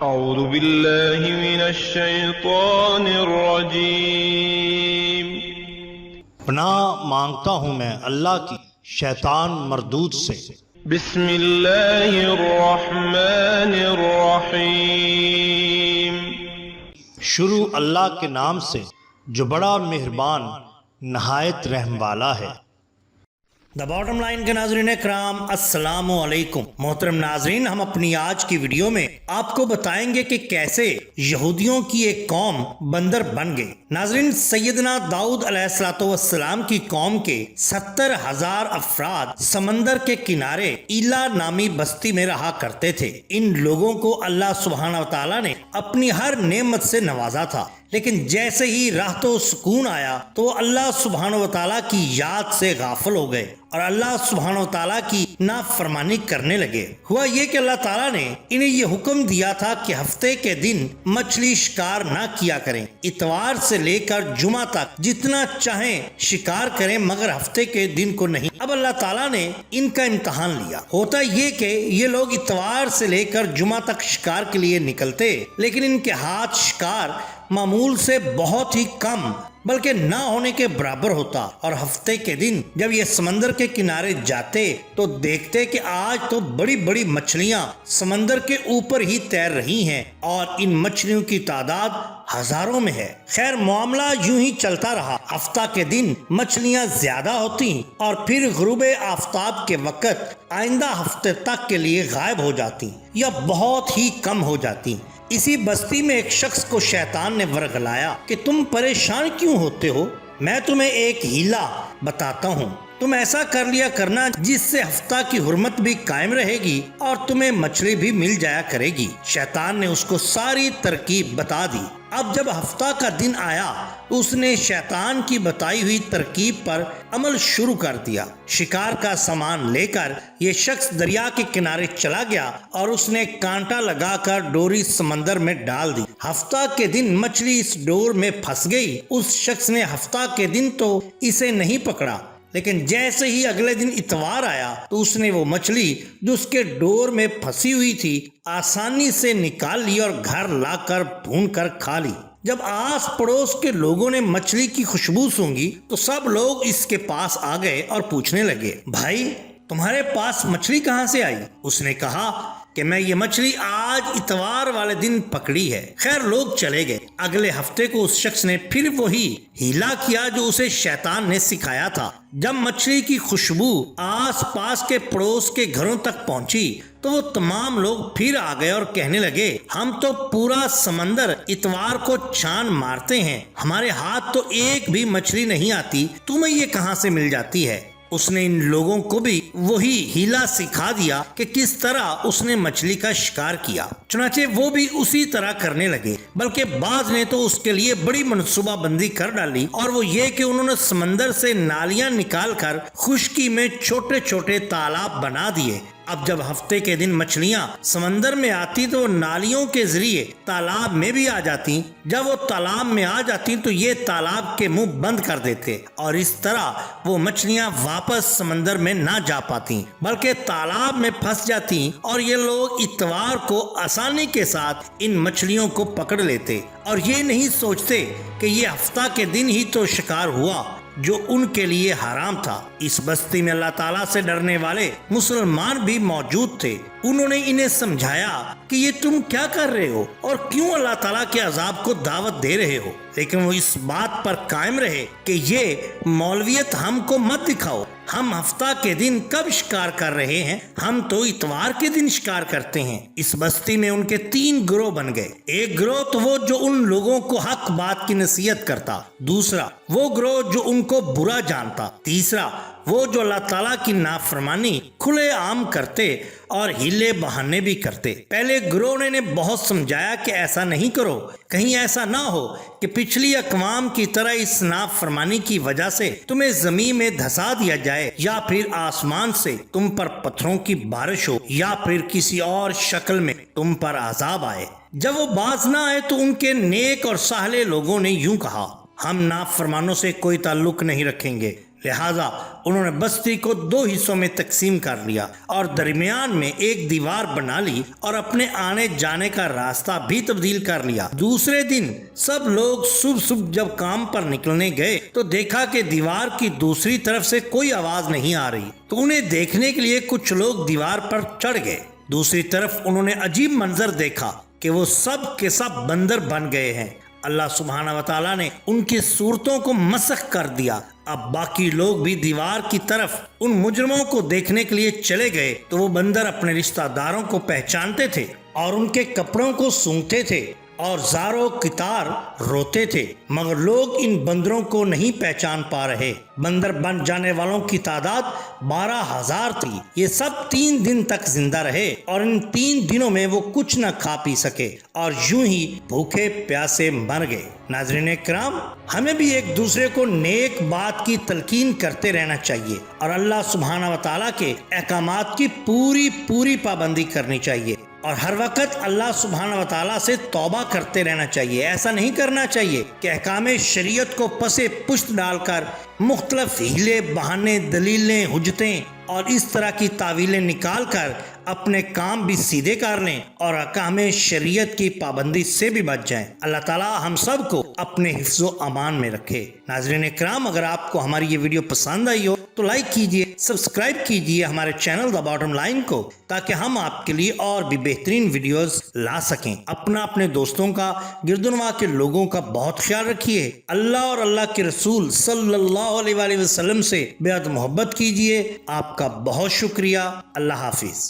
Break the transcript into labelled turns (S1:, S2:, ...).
S1: اعوذ باللہ من الشیطان الرجیم۔
S2: پناہ مانگتا ہوں میں اللہ کی شیطان مردود سے۔
S1: بسم اللہ الرحمن الرحیم۔
S2: شروع اللہ کے نام سے جو بڑا مہربان نہایت رحم والا ہے۔ دا باٹم لائن کے ناظرین اکرام، السلام علیکم۔ محترم ناظرین، ہم اپنی آج کی ویڈیو میں آپ کو بتائیں گے کہ کیسے یہودیوں کی ایک قوم بندر بن گئی۔ ناظرین، سیدنا داؤد علیہ السلام کی قوم کے 70,000 افراد سمندر کے کنارے ایلا نامی بستی میں رہا کرتے تھے۔ ان لوگوں کو اللہ سبحانہ و تعالیٰ نے اپنی ہر نعمت سے نوازا تھا، لیکن جیسے ہی راحت و سکون آیا تو وہ اللہ سبحانہ و تعالیٰ کی یاد سے غافل ہو گئے اور اللہ سبحانہ و تعالیٰ کی نافرمانی کرنے لگے۔ ہوا یہ کہ اللہ تعالیٰ نے انہیں یہ حکم دیا تھا کہ ہفتے کے دن مچھلی شکار نہ کیا کریں، اتوار سے لے کر جمعہ تک جتنا چاہیں شکار کریں، مگر ہفتے کے دن کو نہیں۔ اب اللہ تعالیٰ نے ان کا امتحان لیا۔ ہوتا یہ کہ یہ لوگ اتوار سے لے کر جمعہ تک شکار کے لیے نکلتے، لیکن ان کے ہاتھ شکار معمول سے بہت ہی کم بلکہ نہ ہونے کے برابر ہوتا، اور ہفتے کے دن جب یہ سمندر کے کنارے جاتے تو دیکھتے کہ آج تو بڑی بڑی مچھلیاں سمندر کے اوپر ہی تیر رہی ہیں اور ان مچھلیوں کی تعداد ہزاروں میں ہے۔ خیر، معاملہ یوں ہی چلتا رہا۔ ہفتہ کے دن مچھلیاں زیادہ ہوتی اور پھر غروب آفتاب کے وقت آئندہ ہفتے تک کے لیے غائب ہو جاتی یا بہت ہی کم ہو جاتی۔ اسی بستی میں ایک شخص کو شیطان نے ورغلایا کہ تم پریشان کیوں ہوتے ہو، میں تمہیں ایک ہیلا بتاتا ہوں، تم ایسا کر لیا کرنا جس سے ہفتہ کی حرمت بھی قائم رہے گی اور تمہیں مچھلی بھی مل جایا کرے گی۔ شیطان نے اس کو ساری ترکیب بتا دی۔ اب جب ہفتہ کا دن آیا اس نے شیطان کی بتائی ہوئی ترکیب پر عمل شروع کر دیا۔ شکار کا سامان لے کر یہ شخص دریا کے کنارے چلا گیا اور اس نے کانٹا لگا کر ڈوری سمندر میں ڈال دی۔ ہفتہ کے دن مچھلی اس ڈور میں پھنس گئی۔ اس شخص نے ہفتہ کے دن تو اسے نہیں پکڑا، لیکن جیسے ہی اگلے دن اتوار آیا تو اس نے وہ مچھلی جو اس کے ڈور میں پھنسی ہوئی تھی آسانی سے نکال لی اور گھر لا کر بھون کر کھا لی۔ جب آس پڑوس کے لوگوں نے مچھلی کی خوشبو سونگی تو سب لوگ اس کے پاس آ گئے اور پوچھنے لگے، بھائی تمہارے پاس مچھلی کہاں سے آئی؟ اس نے کہا کہ میں یہ مچھلی آج اتوار والے دن پکڑی ہے۔ خیر، لوگ چلے گئے۔ اگلے ہفتے کو اس شخص نے پھر وہی ہیلا کیا جو اسے شیطان نے سکھایا تھا۔ جب مچھلی کی خوشبو آس پاس کے پڑوس کے گھروں تک پہنچی تو وہ تمام لوگ پھر آ گئے اور کہنے لگے، ہم تو پورا سمندر اتوار کو چھان مارتے ہیں، ہمارے ہاتھ تو ایک بھی مچھلی نہیں آتی، تمہیں یہ کہاں سے مل جاتی ہے؟ اس نے ان لوگوں کو بھی وہی ہیلا سکھا دیا کہ کس طرح اس نے مچھلی کا شکار کیا۔ چنانچہ وہ بھی اسی طرح کرنے لگے، بلکہ بعض نے تو اس کے لیے بڑی منصوبہ بندی کر ڈالی، اور وہ یہ کہ انہوں نے سمندر سے نالیاں نکال کر خشکی میں چھوٹے چھوٹے تالاب بنا دیے۔ اب جب ہفتے کے دن مچھلیاں سمندر میں آتی تو نالیوں کے ذریعے تالاب میں بھی آ جاتی۔ جب وہ تالاب میں آ جاتی تو یہ تالاب کے منہ بند کر دیتے اور اس طرح وہ مچھلیاں واپس سمندر میں نہ جا پاتی بلکہ تالاب میں پھنس جاتی، اور یہ لوگ اتوار کو آسانی کے ساتھ ان مچھلیوں کو پکڑ لیتے اور یہ نہیں سوچتے کہ یہ ہفتہ کے دن ہی تو شکار ہوا جو ان کے لیے حرام تھا۔ اس بستی میں اللہ تعالیٰ سے ڈرنے والے مسلمان بھی موجود تھے۔ انہوں نے انہیں سمجھایا کہ یہ تم کیا کر رہے ہو اور کیوں اللہ تعالیٰ کے عذاب کو دعوت دے رہے ہو، لیکن وہ اس بات پر قائم رہے کہ یہ مولویت ہم کو مت دکھاؤ، ہم ہفتہ کے دن کب شکار کر رہے ہیں، ہم تو اتوار کے دن شکار کرتے ہیں۔ اس بستی میں ان کے 3 گروہ بن گئے۔ ایک گروہ تو وہ جو ان لوگوں کو حق بات کی نصیحت کرتا، دوسرا وہ گروہ جو ان کو برا جانتا، تیسرا وہ جو اللہ تعالیٰ کی نافرمانی کھلے عام کرتے اور ہیلے بہانے بھی کرتے۔ پہلے گروہ نے انہیں بہت سمجھایا کہ ایسا نہیں کرو، کہیں ایسا نہ ہو کہ پچھلی اقوام کی طرح اس نافرمانی کی وجہ سے تمہیں زمین میں دھسا دیا جائے، یا پھر آسمان سے تم پر پتھروں کی بارش ہو، یا پھر کسی اور شکل میں تم پر عذاب آئے۔ جب وہ باز نہ آئے تو ان کے نیک اور صالح لوگوں نے یوں کہا، ہم نافرمانوں سے کوئی تعلق نہیں رکھیں گے، لہٰذا انہوں نے بستی کو 2 حصوں میں تقسیم کر لیا اور درمیان میں ایک دیوار بنا لی اور اپنے آنے جانے کا راستہ بھی تبدیل کر لیا۔ دوسرے دن سب لوگ صبح جب کام پر نکلنے گئے تو دیکھا کہ دیوار کی دوسری طرف سے کوئی آواز نہیں آ رہی، تو انہیں دیکھنے کے لیے کچھ لوگ دیوار پر چڑھ گئے۔ دوسری طرف انہوں نے عجیب منظر دیکھا کہ وہ سب کے سب بندر بن گئے ہیں۔ اللہ سبحانہ و تعالیٰ نے ان کی صورتوں کو مسخ کر دیا۔ اب باقی لوگ بھی دیوار کی طرف ان مجرموں کو دیکھنے کے لیے چلے گئے تو وہ بندر اپنے رشتہ داروں کو پہچانتے تھے اور ان کے کپڑوں کو سونگھتے تھے اور زار و قطار روتے تھے، مگر لوگ ان بندروں کو نہیں پہچان پا رہے۔ بندر بن جانے والوں کی تعداد 12,000 تھی۔ یہ سب 3 دن تک زندہ رہے اور ان 3 دنوں میں وہ کچھ نہ کھا پی سکے اور یوں ہی بھوکے پیاسے مر گئے۔ ناظرین کرام، ہمیں بھی ایک دوسرے کو نیک بات کی تلقین کرتے رہنا چاہیے اور اللہ سبحانہ و تعالیٰ کے احکامات کی پوری پابندی کرنی چاہیے اور ہر وقت اللہ سبحانہ و تعالیٰ سے توبہ کرتے رہنا چاہیے۔ ایسا نہیں کرنا چاہیے کہ احکام شریعت کو پسے پشت ڈال کر مختلف ہیلے بہانے، دلیلیں، حجتیں اور اس طرح کی تعویلیں نکال کر اپنے کام بھی سیدھے کر لیں اور احکام شریعت کی پابندی سے بھی بچ جائیں۔ اللہ تعالیٰ ہم سب کو اپنے حفظ و امان میں رکھے۔ ناظرین کرام، اگر آپ کو ہماری یہ ویڈیو پسند آئی ہو تو لائک کیجئے، سبسکرائب کیجئے ہمارے چینل دا باٹم لائن کو، تاکہ ہم آپ کے لیے اور بھی بہترین ویڈیوز لا سکیں۔ اپنے دوستوں کا، گردنواں کے لوگوں کا بہت خیال رکھیے۔ اللہ اور اللہ کے رسول صلی اللہ علیہ وآلہ وسلم سے بے حد محبت کیجئے۔ آپ کا بہت شکریہ۔ اللہ حافظ۔